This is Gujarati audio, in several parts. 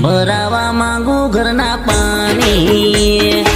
ભરાવા માંગુ ઘરના પાણી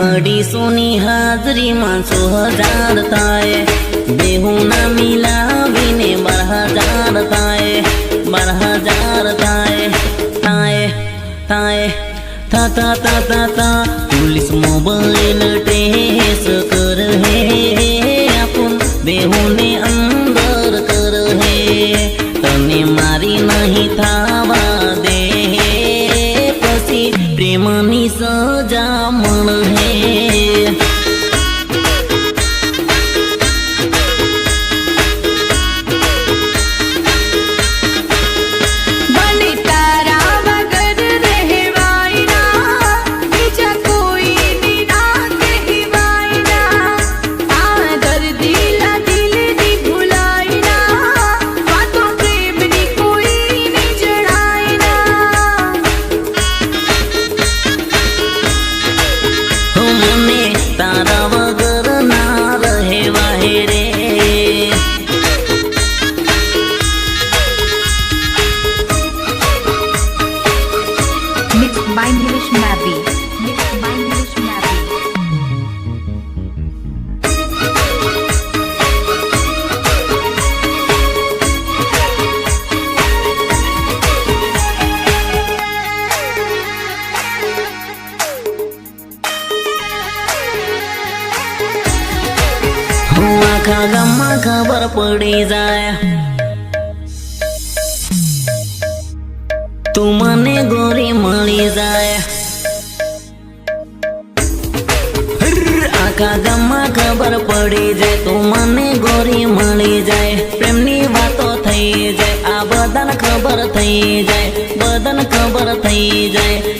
અઢીસોની હાજરીમાં 6000 થાય બેહુના મિલાવીને 12000 થાય 12000 થાય થાય पुलिस मोबाइल ट्रेस कर है अपन बेहुने अंदर कर है तने मारी नहीं थावा दे पसी प्रेमनी सजा मळ है आखा गामમાં ખબર પડી જાય તું મને ગોરી મળી જાય આખા ગામમાં ખબર પડી જાય તું મને ગોરી મળી જાય પ્રેમની વાતો થઈ જાય આ બધાને ખબર થઈ જાય બધાને ખબર થઈ જાય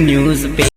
ન્યૂઝ